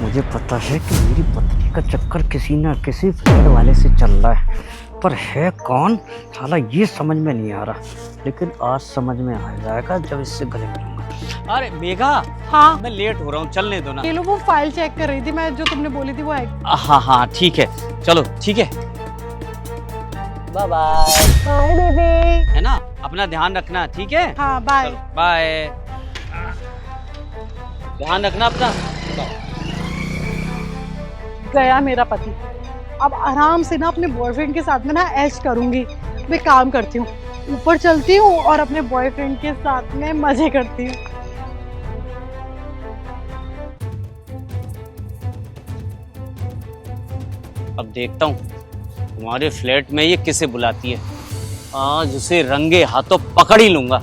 मुझे पता है कि मेरी पत्नी का चक्कर किसी ना किसी फ्लैट वाले से चल रहा है, पर है कौन साला ये समझ में नहीं आ रहा। लेकिन आज समझ में आ जाएगा जब इससे गले मिलूंगा। अरे मेघा, हाँ मैं लेट हो रहा हूँ, चलने दो ना। ये लो, वो फाइल चेक कर रही थी मैं, जो तुमने बोली थी वो है। हाँ हाँ ठीक है, चलो ठीक है, बाय बाय। Bye baby. है ना, अपना ध्यान रखना, ठीक है। हाँ बाय। बाय, ध्यान रखना अपना। गया मेरा पति। अब आराम से ना अपने बॉयफ्रेंड के साथ में ना ऐश करूंगी। मैं काम करती हूँ, ऊपर चलती हूँ और अपने बॉयफ्रेंड के साथ में मजे करती हूँ। अब देखता हूँ तुम्हारे फ्लैट में ये किसे बुलाती है। आज उसे रंगे हाथों पकड़ ही लूंगा,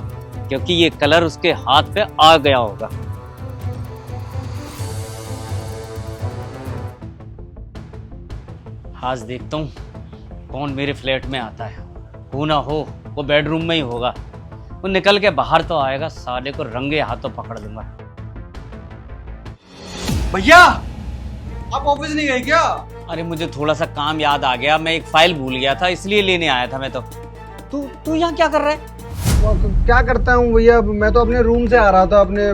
क्योंकि ये कलर उसके हाथ पे आ गया होगा। आज देखता हूँ कौन मेरे फ्लैट में आता है। हो ना हो वो बेडरूम में ही होगा। वो निकल के बाहर तो आएगा, साले को रंगे हाथों पकड़ लूंगा। भैया, आप ऑफिस नहीं गए क्या? अरे मुझे थोड़ा सा काम याद आ गया, मैं एक फाइल भूल गया था, इसलिए लेने आया था मैं तो। तू यहाँ क्या कर रहा है? क्या करता हूँ भैया, मैं तो अपने रूम से आ रहा था। अपने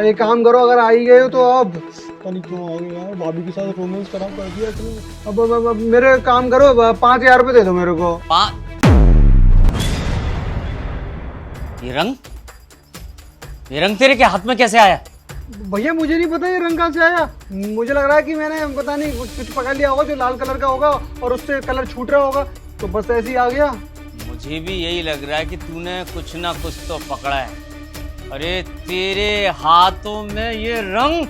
एक काम करो, अगर आ ही गए हो तो अब पता नहीं क्यों आ गए यार, भाभी के साथ रोमांस खराब कर दिया तुमने। अब मेरे काम करो, 5,000 रुपये दे दो मेरे को। ये रंग तेरे के हाथ में कैसे आया? भैया मुझे नहीं पता ये रंग कहाँ से आया। मुझे लग रहा है कि मैंने पता नहीं कुछ पकड़ लिया होगा जो लाल कलर का होगा और उससे कलर छूट रहा होगा, तो बस ऐसे ही आ गया। मुझे भी यही लग रहा है कि तूने कुछ ना कुछ तो पकड़ा है। अरे तेरे हाथों में ये रंग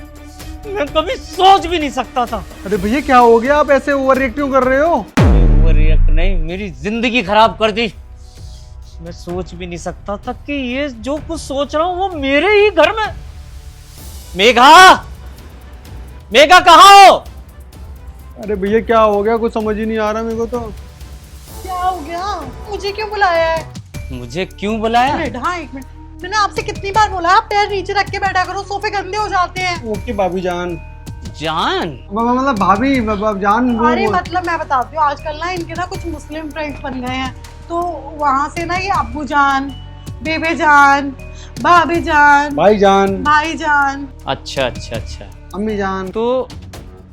मैं कभी सोच भी नहीं सकता था। अरे भैया क्या हो गया, आप ऐसे ओवर रिएक्ट क्यों कर रहे हो? ओवर रिएक्ट नहीं, मेरी जिंदगी खराब कर दी। मैं सोच भी नहीं सकता था कि ये जो कुछ सोच रहा हूँ वो मेरे ही घर में। मेघा, मेघा कहाँ हो? अरे भैया क्या हो गया, कुछ समझ ही नहीं आ रहा मेरे को तो। क्या हो गया? मुझे क्यों बुलाया है? मुझे क्यों बुलाया? हाँ एक मिनट, मैंने आपसे कितनी बार बोला आप पैर नीचे रख के बैठा करो, सोफे गंदे हो जाते हैं। ओके भाभी जान। जान मतलब भाभी जान। अरे मतलब मैं बताती हूँ, आजकल ना इनके ना कुछ मुस्लिम फ्रेंड्स बन गए हैं, तो वहाँ से ना ये अब्बू जान, बेबे जान, भाभी जान, भाई जान। अच्छा अच्छा अच्छा, अम्मी जान। तो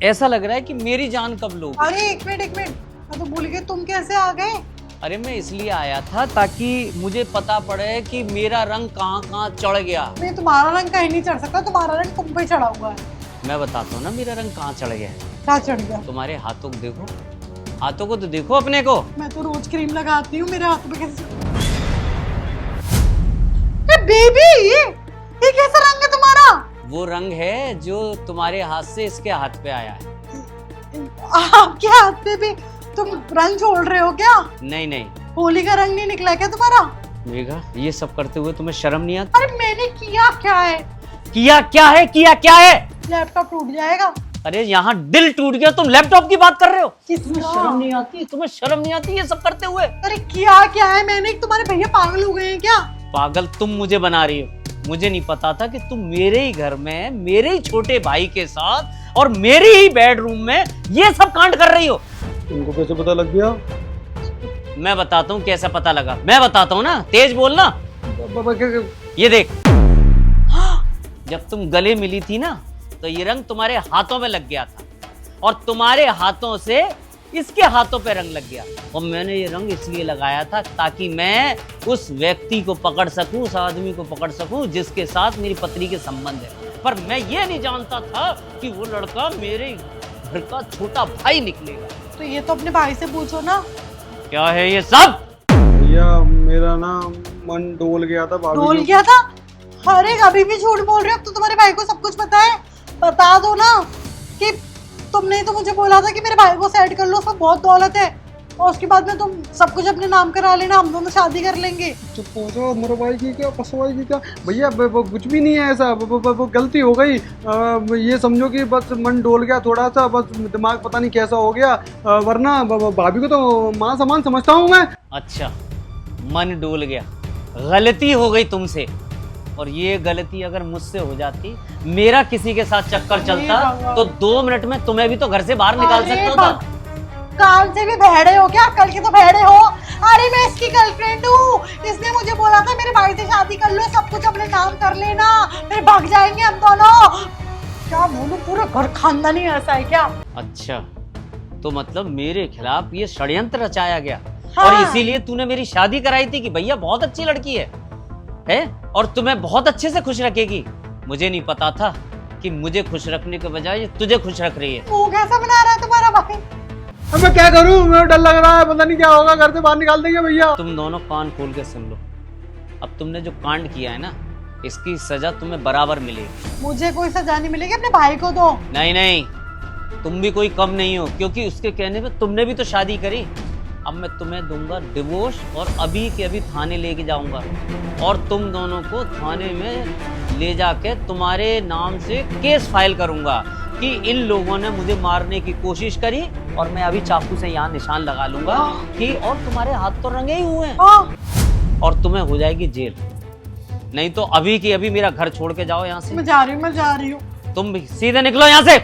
ऐसा लग रहा है कि मेरी जान कब लोगे? अरे एक मिनट, मैं तो भूल गई, तुम कैसे आ गए? अरे मैं इसलिए आया था ताकि मुझे पता पड़े कि मेरा रंग कहाँ कहाँ चढ़ गया। नहीं, तुम्हारा रंग कहीं नहीं चढ़ सकता, तुम्हारा रंग तुम पे चढ़ा हुआ है। मैं बताता हूँ ना मेरा रंग कहाँ चढ़ गया है। क्या चढ़ गया? तुम्हारे हाथों को देखो, हाथों को तो देखो अपने को। मैं तो रोज क्रीम लगाती हूँ, मेरे हाथों पे कैसे? बेबी, ये कैसा रंग है तुम्हारा? वो रंग है जो तुम्हारे हाथ से इसके हाथ पे आया है। आपके हाथ पे भी तुम रंग छोड़ रहे हो क्या? नहीं नहीं, होली का रंग नहीं निकला क्या तुम्हारा? मेघा ये सब करते हुए तुम्हें शर्म नहीं आती? अरे मैंने किया क्या है? किया क्या है, किया क्या है? लैपटॉप टूट जाएगा। अरे यहाँ दिल टूट गया, तुम लैपटॉप की बात कर रहे हो? किसका? शर्म नहीं आती? तुम्हें शर्म नहीं आती ये सब करते हुए? अरे किया क्या है मैंने? तुम्हारे भैया पागल हो गए हैं क्या? पागल तुम मुझे बना रही हो। मुझे नहीं पता था कि तुम मेरे ही घर में मेरे ही छोटे भाई के साथ और मेरे ही बेडरूम में ये सब कांड कर रही हो। तुमको कैसे पता लग गया? मैं बताता हूँ कैसे पता लगा, मैं बताता हूँ ना, तेज बोलना। ये देख, जब तुम गले मिली थी ना तो ये रंग तुम्हारे हाथों में लग गया था और तुम्हारे हाथों से इसके हाथों पे रंग लग गया। और मैंने ये रंग इसलिए लगाया था ताकि मैं उस व्यक्ति को पकड़ सकूं, उस आदमी को पकड़ सकूं जिसके साथ मेरी पत्नी के संबंध है। पर मैं ये नहीं जानता था कि वो लड़का मेरे घर का छोटा भाई निकलेगा। तो ये तो अपने भाई से पूछो ना। क्या है ये सब? भैया मेरा ना मन डोल गया था। डोल गया था? अरे अभी भी झूठ बोल रहे हो, अब तो तुम्हारे भाई को सब कुछ पता है। बता दो ना कि तुमने तो मुझे बोला था कि मेरे भाई को सेट कर लो, उसमें बहुत दौलत है, और उसके बाद में तुम सब कुछ अपने नाम करा लेना, हम दोनों शादी कर लेंगे। चुप हो जाओ, मेरे भाई की क्या, पसवाई की क्या? भैया वो कुछ भी नहीं है ऐसा, वो गलती हो गई। ये समझो कि बस मन डोल गया थोड़ा सा, बस दिमाग पता नहीं कैसा हो गया, वरना भाभी को तो माँ समान समझता हूँ मैं। अच्छा, मन डोल गया, गलती हो गई तुमसे। और ये गलती अगर मुझसे हो जाती, मेरा किसी के साथ चक्कर चलता, भगवान। तो 2 मिनट में तुम्हें भी तो घर से बाहर निकाल अरे सकता था। काल से भी भेड़े हो क्या? कल के तो भेड़े हो। अरे मैं इसकी गर्लफ्रेंड हूँ, इसने मुझे बोला था मेरे भाई से शादी कर लो, सब कुछ अपने नाम कर लेना, फिर भाग जाएंगे हम दोनों। क्या बोलूं, पूरा घर खानदानी ऐसा है क्या? अच्छा, तो मतलब मेरे खिलाफ ये षड्यंत्र रचाया गया। हाँ। और इसीलिए तूने मेरी शादी कराई थी कि भैया बहुत अच्छी लड़की है और तुम्हें बहुत अच्छे से खुश रखेगी। मुझे नहीं पता था कि मुझे खुश रखने के बजाय ये तुझे खुश रख रही है। मुंह कैसा बना रहा है तुम्हारा भाई? अब मैं क्या करूं, मुझे डर लग रहा है, पता नहीं क्या होगा, घर से बाहर निकाल देंगे भैया। तुम दोनों कान खोल के सुन लो, अब तुमने जो कांड किया है ना, इसकी सजा तुम्हें बराबर मिलेगी। मुझे कोई सजा नहीं मिलेगी, अपने भाई को दो। नहीं नहीं, तुम भी कोई कम नहीं हो, क्योंकि उसके कहने पे तुमने भी तो शादी करी। अब मैं तुम्हें दूंगा डिवोर्स और अभी के अभी थाने लेके जाऊंगा और तुम दोनों को थाने में ले जाके तुम्हारे नाम से केस फाइल करूंगा कि इन लोगों ने मुझे मारने की कोशिश करी, और मैं अभी चाकू से यहाँ निशान लगा लूंगा कि और तुम्हारे हाथ तो रंगे ही हुए हैं, हाँ, और तुम्हें हो जाएगी जेल। नहीं तो अभी की अभी मेरा घर छोड़ के जाओ यहाँ से। मैं जा रही हूँ। तुम भी सीधे निकलो यहाँ से।